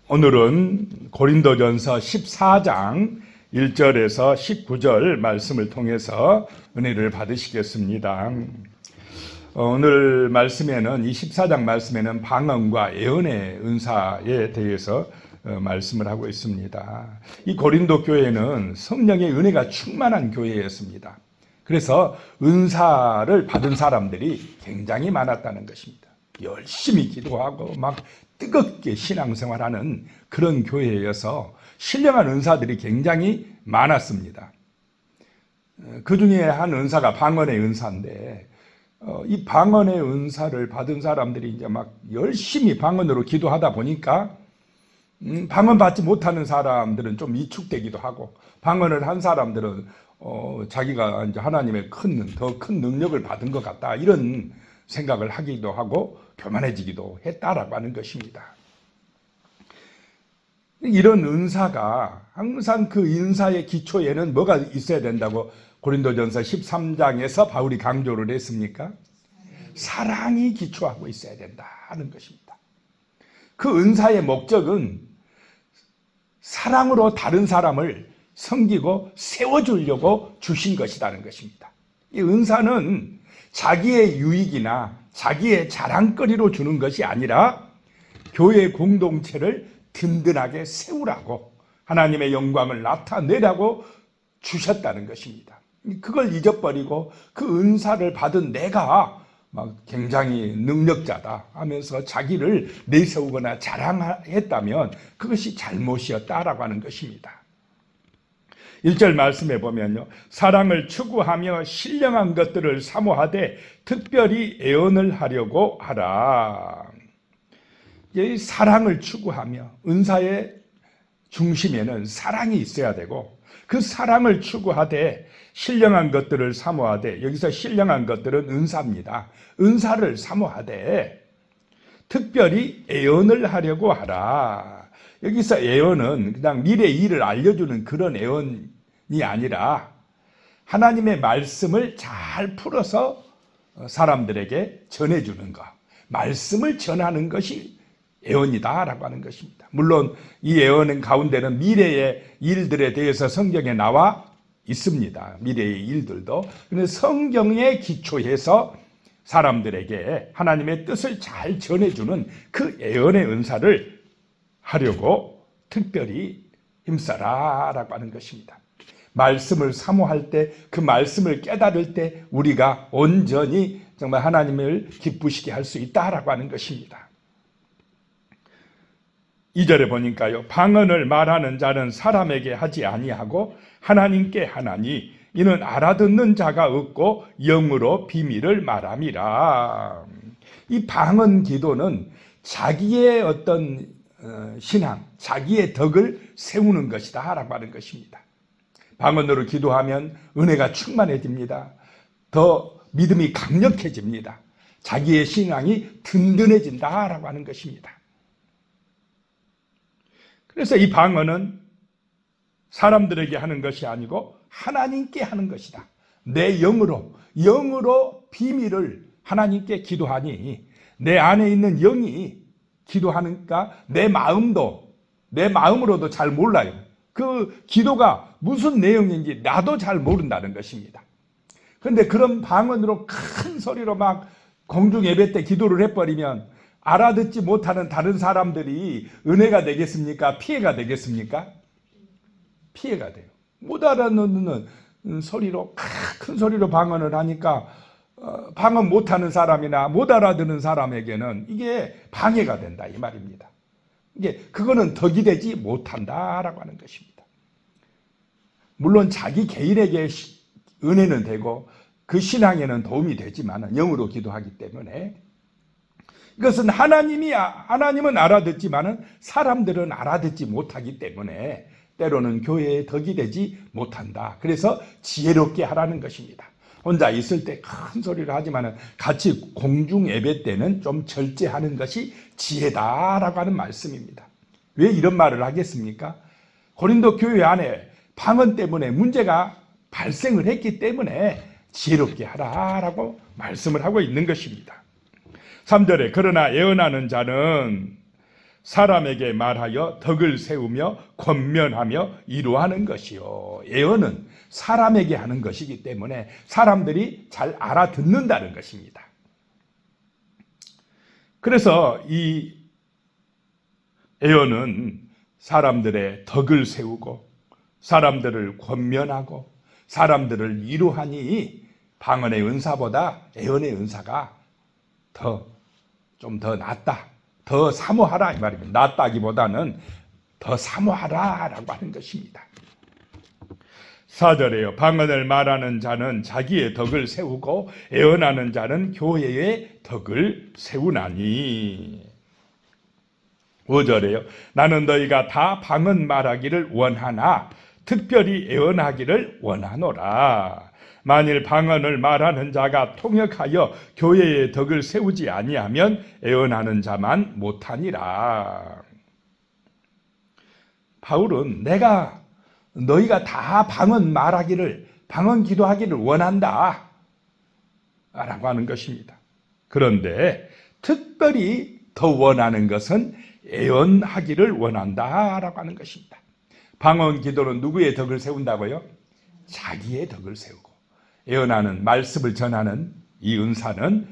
오늘은 고린도전서 14장 1절에서 19절 말씀을 통해서 은혜를 받으시겠습니다. 오늘 말씀에는 이 14장 말씀에는 방언과 예언의 은사에 대해서 말씀을 하고 있습니다. 이 고린도 교회는 성령의 은혜가 충만한 교회였습니다. 그래서 은사를 받은 사람들이 굉장히 많았다는 것입니다. 열심히 기도하고 막 뜨겁게 신앙생활하는 그런 교회여서 신령한 은사들이 굉장히 많았습니다. 그 중에 한 은사가 방언의 은사인데, 이 방언의 은사를 받은 사람들이 이제 막 열심히 방언으로 기도하다 보니까 방언 받지 못하는 사람들은 좀 위축되기도 하고, 방언을 한 사람들은 자기가 이제 하나님의 더 큰 능력을 받은 것 같다, 이런 생각을 하기도 하고 교만해지기도 했다라고 하는 것입니다. 이런 은사가 항상 그 은사의 기초에는 뭐가 있어야 된다고 고린도전서 13장에서 바울이 강조를 했습니까? 사랑이 기초하고 있어야 된다는 것입니다. 그 은사의 목적은 사랑으로 다른 사람을 섬기고 세워주려고 주신 것이라는 것입니다. 이 은사는 자기의 유익이나 자기의 자랑거리로 주는 것이 아니라 교회 공동체를 든든하게 세우라고, 하나님의 영광을 나타내라고 주셨다는 것입니다. 그걸 잊어버리고 그 은사를 받은 내가 막 굉장히 능력자다 하면서 자기를 내세우거나 자랑했다면 그것이 잘못이었다라고 하는 것입니다. 1절 말씀해 보면요, 사랑을 추구하며 신령한 것들을 사모하되 특별히 애언을 하려고 하라. 이 사랑을 추구하며, 은사의 중심에는 사랑이 있어야 되고, 그 사랑을 추구하되 신령한 것들을 사모하되, 여기서 신령한 것들은 은사입니다. 은사를 사모하되 특별히 애언을 하려고 하라. 여기서 애언은 그냥 미래 일을 알려주는 그런 애언이 아니라 하나님의 말씀을 잘 풀어서 사람들에게 전해주는 것, 말씀을 전하는 것이 애언이다라고 하는 것입니다. 물론 이 애언 가운데는 미래의 일들에 대해서 성경에 나와 있습니다. 미래의 일들도. 그런데 성경에 기초해서 사람들에게 하나님의 뜻을 잘 전해주는 그 애언의 은사를 하려고 특별히 힘써라라고 하는 것입니다. 말씀을 사모할 때, 그 말씀을 깨달을 때 우리가 온전히 정말 하나님을 기쁘시게 할 수 있다라고 하는 것입니다. 2절에 보니까요, 방언을 말하는 자는 사람에게 하지 아니하고 하나님께 하나니 이는 알아듣는 자가 없고 영으로 비밀을 말함이라. 이 방언 기도는 자기의 어떤 신앙, 자기의 덕을 세우는 것이다 라고 하는 것입니다. 방언으로 기도하면 은혜가 충만해집니다. 더 믿음이 강력해집니다. 자기의 신앙이 든든해진다 라고 하는 것입니다. 그래서 이 방언은 사람들에게 하는 것이 아니고 하나님께 하는 것이다. 내 영으로 비밀을 하나님께 기도하니, 내 안에 있는 영이 기도하니까 내 마음으로도 잘 몰라요. 그 기도가 무슨 내용인지 나도 잘 모른다는 것입니다. 그런데 그런 방언으로 큰 소리로 막 공중 예배 때 기도를 해버리면 알아듣지 못하는 다른 사람들이 은혜가 되겠습니까? 피해가 되겠습니까? 피해가 돼요. 못 알아듣는 소리로, 큰 소리로 방언을 하니까 방언 못하는 사람이나 못 알아듣는 사람에게는 이게 방해가 된다 이 말입니다. 그거는 덕이 되지 못한다라고 하는 것입니다. 물론 자기 개인에게 은혜는 되고 그 신앙에는 도움이 되지만 영으로 기도하기 때문에, 이것은 하나님은 알아듣지만 사람들은 알아듣지 못하기 때문에 때로는 교회에 덕이 되지 못한다. 그래서 지혜롭게 하라는 것입니다. 혼자 있을 때 큰 소리를 하지만 같이 공중 예배 때는 좀 절제하는 것이 지혜다라고 하는 말씀입니다. 왜 이런 말을 하겠습니까? 고린도 교회 안에 방언 때문에 문제가 발생을 했기 때문에 지혜롭게 하라라고 말씀을 하고 있는 것입니다. 3절에 그러나 예언하는 자는 사람에게 말하여 덕을 세우며 권면하며 이루하는 것이요. 예언은 사람에게 하는 것이기 때문에 사람들이 잘 알아듣는다는 것입니다. 그래서 이 예언은 사람들의 덕을 세우고 사람들을 권면하고 사람들을 위로하니 방언의 은사보다 예언의 은사가 좀 더 낫다. 더 사모하라 이 말입니다. 낫다기보다는 더 사모하라라고 하는 것입니다. 4절에요. 방언을 말하는 자는 자기의 덕을 세우고 예언하는 자는 교회의 덕을 세우나니. 5절에요. 나는 너희가 다 방언 말하기를 원하나 특별히 예언하기를 원하노라. 만일 방언을 말하는 자가 통역하여 교회의 덕을 세우지 아니하면 예언하는 자만 못하니라. 바울은 너희가 다 방언 말하기를, 방언 기도하기를 원한다 라고 하는 것입니다. 그런데 특별히 더 원하는 것은 예언하기를 원한다 라고 하는 것입니다. 방언 기도는 누구의 덕을 세운다고요? 자기의 덕을 세우고, 예언하는, 말씀을 전하는 이 은사는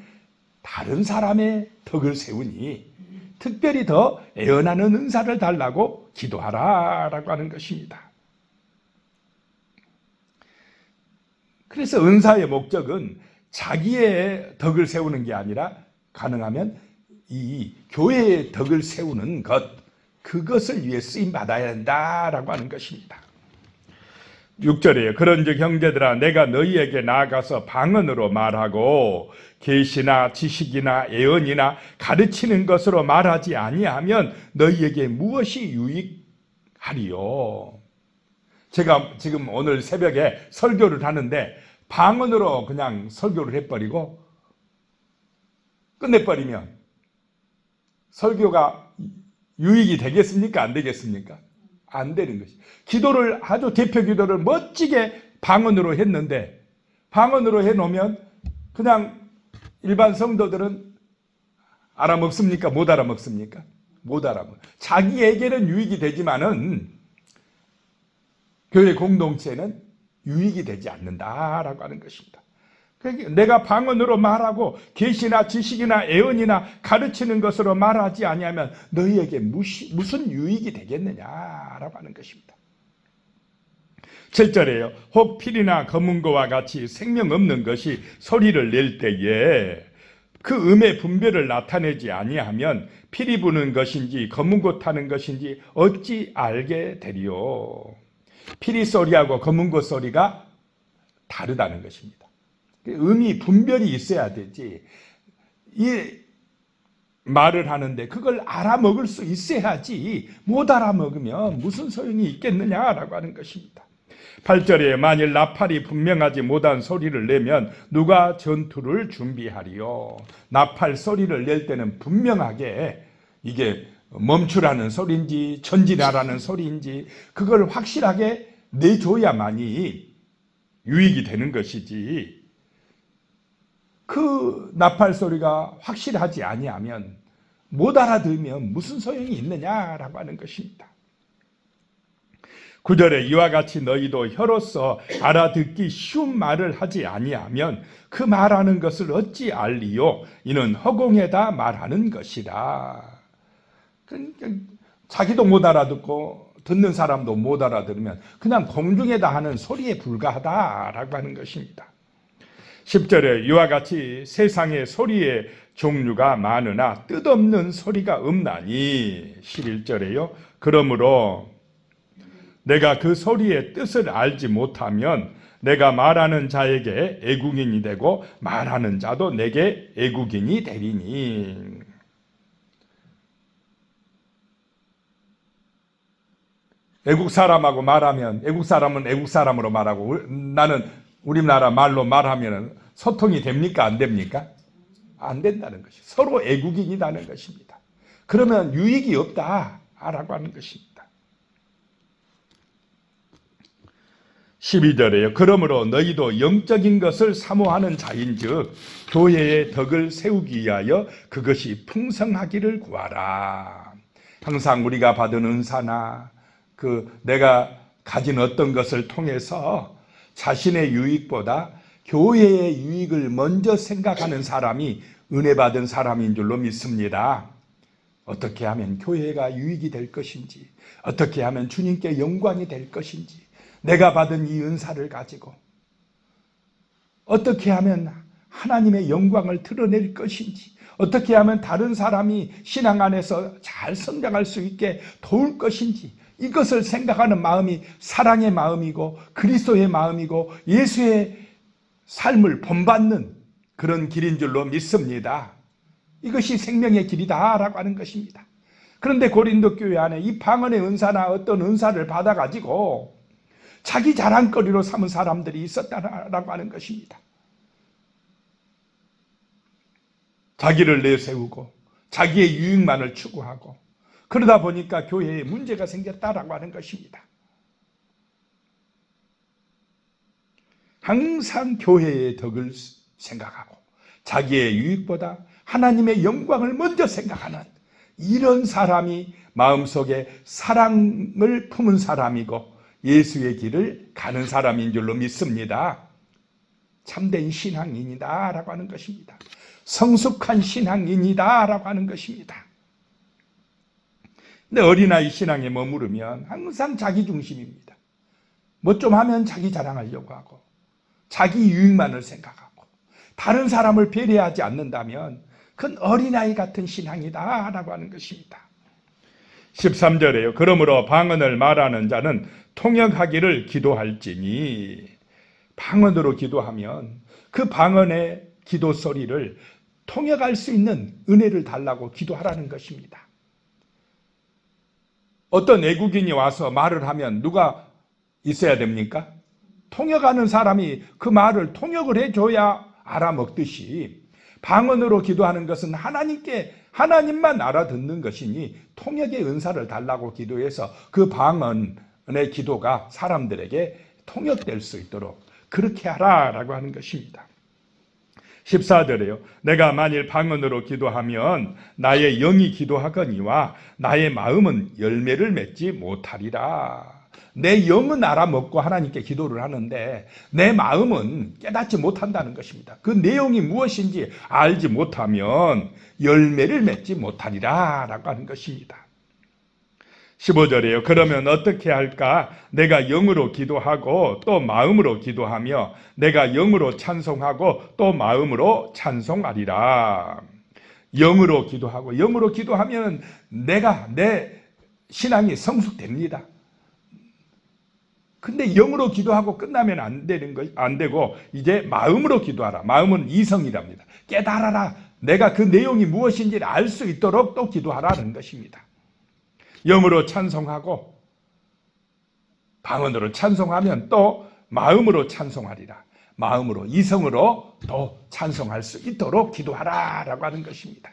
다른 사람의 덕을 세우니 특별히 더 예언하는 은사를 달라고 기도하라라고 하는 것입니다. 그래서 은사의 목적은 자기의 덕을 세우는 게 아니라 가능하면 이 교회의 덕을 세우는 것, 그것을 위해 쓰임받아야 한다라고 하는 것입니다. 6절이에요. 그런즉 형제들아 내가 너희에게 나아가서 방언으로 말하고 계시나 지식이나 예언이나 가르치는 것으로 말하지 아니하면 너희에게 무엇이 유익하리요? 제가 지금 오늘 새벽에 설교를 하는데 방언으로 그냥 설교를 해버리고 끝내버리면 설교가 유익이 되겠습니까? 안 되겠습니까? 안 되는 것이. 기도를 아주 대표 기도를 멋지게 방언으로 했는데 방언으로 해놓으면 그냥 일반 성도들은 알아먹습니까? 못 알아먹습니까? 못 알아먹어요. 자기에게는 유익이 되지만은 교회 공동체는 유익이 되지 않는다라고 하는 것입니다. 내가 방언으로 말하고 계시나 지식이나 예언이나 가르치는 것으로 말하지 아니하면 너희에게 무슨 유익이 되겠느냐라고 하는 것입니다. 7절에요. 혹 필이나 검은고와 같이 생명 없는 것이 소리를 낼 때에 그 음의 분별을 나타내지 아니하면 피리 부는 것인지 검은고 타는 것인지 어찌 알게 되리요. 피리 소리하고 검은고 소리가 다르다는 것입니다. 음이 분별이 있어야 되지. 이 말을 하는데 그걸 알아먹을 수 있어야지 못 알아먹으면 무슨 소용이 있겠느냐라고 하는 것입니다. 8절에 만일 나팔이 분명하지 못한 소리를 내면 누가 전투를 준비하리요. 나팔 소리를 낼 때는 분명하게 이게 멈추라는 소리인지 전진하라는 소리인지 그걸 확실하게 내줘야만이 유익이 되는 것이지, 그 나팔 소리가 확실하지 아니하면 못 알아들으면 무슨 소용이 있느냐라고 하는 것입니다. 9절에 이와 같이 너희도 혀로서 알아듣기 쉬운 말을 하지 아니하면 그 말하는 것을 어찌 알리요? 이는 허공에다 말하는 것이라. 그러니까 자기도 못 알아듣고 듣는 사람도 못 알아들으면 그냥 공중에다 하는 소리에 불과하다라고 하는 것입니다. 10절에 이와 같이 세상의 소리의 종류가 많으나 뜻없는 소리가 없나니. 11절에요. 그러므로 내가 그 소리의 뜻을 알지 못하면 내가 말하는 자에게 애국인이 되고 말하는 자도 내게 애국인이 되리니. 애국 사람하고 말하면 애국 사람은 애국 사람으로 말하고 나는 우리나라 말로 말하면 소통이 됩니까? 안 됩니까? 안 된다는 것이 서로 애국인이라는 것입니다. 그러면 유익이 없다라고 하는 것입니다. 12절에요. 그러므로 너희도 영적인 것을 사모하는 자인즉 교회의 덕을 세우기 위하여 그것이 풍성하기를 구하라. 항상 우리가 받은 은사나 내가 가진 어떤 것을 통해서 자신의 유익보다 교회의 유익을 먼저 생각하는 사람이 은혜 받은 사람인 줄로 믿습니다. 어떻게 하면 교회가 유익이 될 것인지, 어떻게 하면 주님께 영광이 될 것인지, 내가 받은 이 은사를 가지고 어떻게 하면 하나님의 영광을 드러낼 것인지, 어떻게 하면 다른 사람이 신앙 안에서 잘 성장할 수 있게 도울 것인지, 이것을 생각하는 마음이 사랑의 마음이고 그리스도의 마음이고 예수의 삶을 본받는 그런 길인 줄로 믿습니다. 이것이 생명의 길이다라고 하는 것입니다. 그런데 고린도 교회 안에 이 방언의 은사나 어떤 은사를 받아가지고 자기 자랑거리로 삼은 사람들이 있었다라고 하는 것입니다. 자기를 내세우고 자기의 유익만을 추구하고 그러다 보니까 교회에 문제가 생겼다라고 하는 것입니다. 항상 교회의 덕을 생각하고 자기의 유익보다 하나님의 영광을 먼저 생각하는 이런 사람이 마음속에 사랑을 품은 사람이고 예수의 길을 가는 사람인 줄로 믿습니다. 참된 신앙인이다 라고 하는 것입니다. 성숙한 신앙인이다 라고 하는 것입니다. 근데 어린아이 신앙에 머무르면 항상 자기 중심입니다. 뭐 좀 하면 자기 자랑하려고 하고 자기 유익만을 생각하고 다른 사람을 배려하지 않는다면 그건 어린아이 같은 신앙이다 라고 하는 것입니다. 13절에요. 그러므로 방언을 말하는 자는 통역하기를 기도할지니, 방언으로 기도하면 그 방언의 기도 소리를 통역할 수 있는 은혜를 달라고 기도하라는 것입니다. 어떤 외국인이 와서 말을 하면 누가 있어야 됩니까? 통역하는 사람이 그 말을 통역을 해줘야 알아먹듯이 방언으로 기도하는 것은 하나님만 알아듣는 것이니 통역의 은사를 달라고 기도해서 그 방언의 기도가 사람들에게 통역될 수 있도록 그렇게 하라라고 하는 것입니다. 14절에요. 내가 만일 방언으로 기도하면 나의 영이 기도하거니와 나의 마음은 열매를 맺지 못하리라. 내 영은 알아먹고 하나님께 기도를 하는데 내 마음은 깨닫지 못한다는 것입니다. 그 내용이 무엇인지 알지 못하면 열매를 맺지 못하리라 라고 하는 것입니다. 15절이에요. 그러면 어떻게 할까? 내가 영으로 기도하고 또 마음으로 기도하며 내가 영으로 찬송하고 또 마음으로 찬송하리라. 영으로 기도하고 영으로 기도하면 내 신앙이 성숙됩니다. 근데 영으로 기도하고 끝나면 안 되고 이제 마음으로 기도하라. 마음은 이성이랍니다. 깨달아라. 내가 그 내용이 무엇인지를 알 수 있도록 또 기도하라는 것입니다. 영으로 찬송하고 방언으로 찬송하면 또 마음으로 찬송하리라. 마음으로 이성으로 또 찬송할 수 있도록 기도하라라고 하는 것입니다.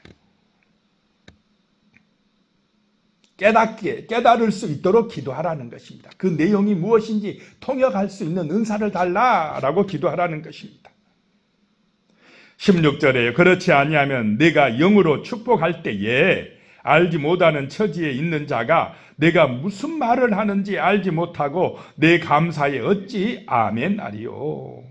깨달을 수 있도록 기도하라는 것입니다. 그 내용이 무엇인지 통역할 수 있는 은사를 달라라고 기도하라는 것입니다. 16절에요. 그렇지 아니하면 내가 영으로 축복할 때에 알지 못하는 처지에 있는 자가 내가 무슨 말을 하는지 알지 못하고 내 감사에 어찌 아멘하리요.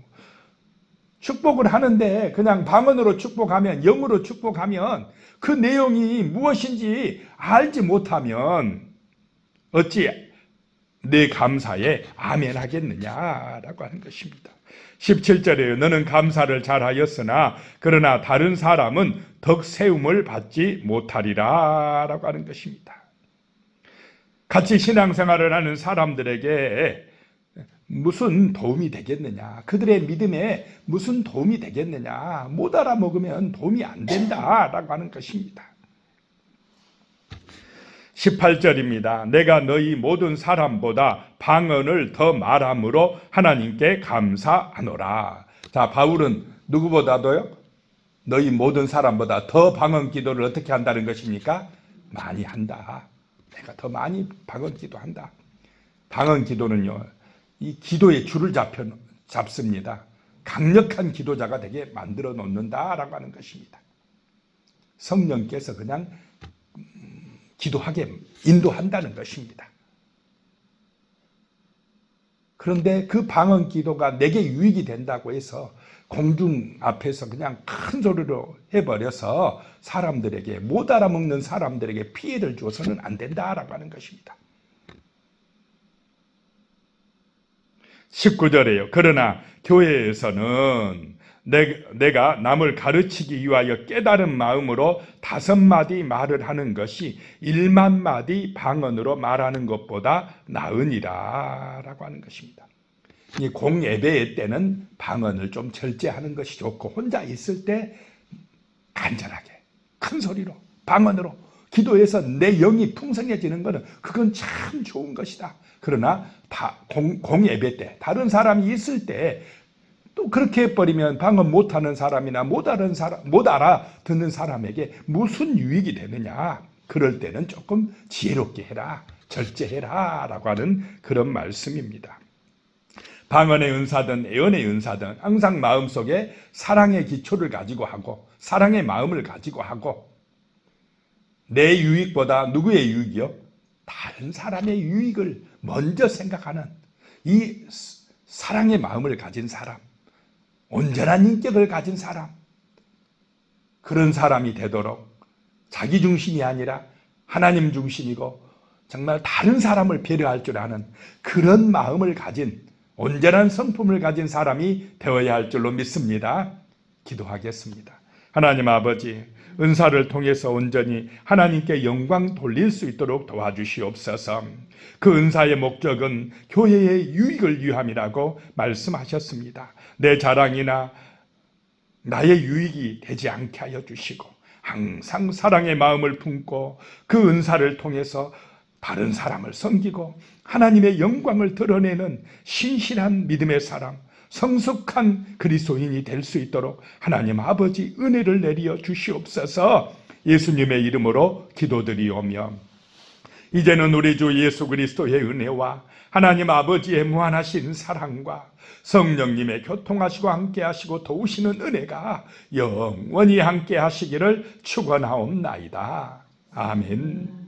축복을 하는데 그냥 방언으로 축복하면, 영으로 축복하면 그 내용이 무엇인지 알지 못하면 어찌 내 감사에 아멘 하겠느냐라고 하는 것입니다. 17절에요. 너는 감사를 잘하였으나 그러나 다른 사람은 덕세움을 받지 못하리라 라고 하는 것입니다. 같이 신앙생활을 하는 사람들에게 무슨 도움이 되겠느냐, 그들의 믿음에 무슨 도움이 되겠느냐, 못 알아먹으면 도움이 안 된다라고 하는 것입니다. 18절입니다. 내가 너희 모든 사람보다 방언을 더 말함으로 하나님께 감사하노라. 자, 바울은 누구보다도요? 너희 모든 사람보다 더 방언 기도를 어떻게 한다는 것입니까? 많이 한다. 내가 더 많이 방언 기도한다. 방언 기도는요, 이 기도의 줄을 잡습니다. 강력한 기도자가 되게 만들어 놓는다라고 하는 것입니다. 성령께서 그냥 기도하게 인도한다는 것입니다. 그런데 그 방언 기도가 내게 유익이 된다고 해서 공중 앞에서 그냥 큰 소리로 해버려서 사람들에게, 못 알아먹는 사람들에게 피해를 줘서는 안 된다라고 하는 것입니다. 19절에요. 그러나 교회에서는 내가 남을 가르치기 위하여 깨달은 마음으로 5마디 말을 하는 것이 100,000마디 방언으로 말하는 것보다 나으니라 라고 하는 것입니다. 이 공예배 때는 방언을 좀 절제하는 것이 좋고, 혼자 있을 때 간절하게 큰 소리로 방언으로 기도해서 내 영이 풍성해지는 것은 그건 참 좋은 것이다. 그러나 공예배 때 다른 사람이 있을 때 또 그렇게 해버리면 방언 못하는 사람이나 못 알아듣는 사람에게 무슨 유익이 되느냐. 그럴 때는 조금 지혜롭게 해라, 절제해라 라고 하는 그런 말씀입니다. 방언의 은사든 예언의 은사든 항상 마음속에 사랑의 기초를 가지고 하고, 사랑의 마음을 가지고 하고, 내 유익보다 누구의 유익이요? 다른 사람의 유익을 먼저 생각하는 이 사랑의 마음을 가진 사람, 온전한 인격을 가진 사람, 그런 사람이 되도록 자기 중심이 아니라 하나님 중심이고 정말 다른 사람을 배려할 줄 아는 그런 마음을 가진, 온전한 성품을 가진 사람이 되어야 할 줄로 믿습니다. 기도하겠습니다. 하나님 아버지, 은사를 통해서 온전히 하나님께 영광 돌릴 수 있도록 도와주시옵소서. 그 은사의 목적은 교회의 유익을 위함이라고 말씀하셨습니다. 내 자랑이나 나의 유익이 되지 않게 하여 주시고, 항상 사랑의 마음을 품고 그 은사를 통해서 다른 사람을 섬기고 하나님의 영광을 드러내는 신실한 믿음의 사람, 성숙한 그리스도인이 될 수 있도록 하나님 아버지 은혜를 내려 주시옵소서. 예수님의 이름으로 기도드리오며, 이제는 우리 주 예수 그리스도의 은혜와 하나님 아버지의 무한하신 사랑과 성령님의 교통하시고 함께하시고 도우시는 은혜가 영원히 함께하시기를 축원하옵나이다. 아멘.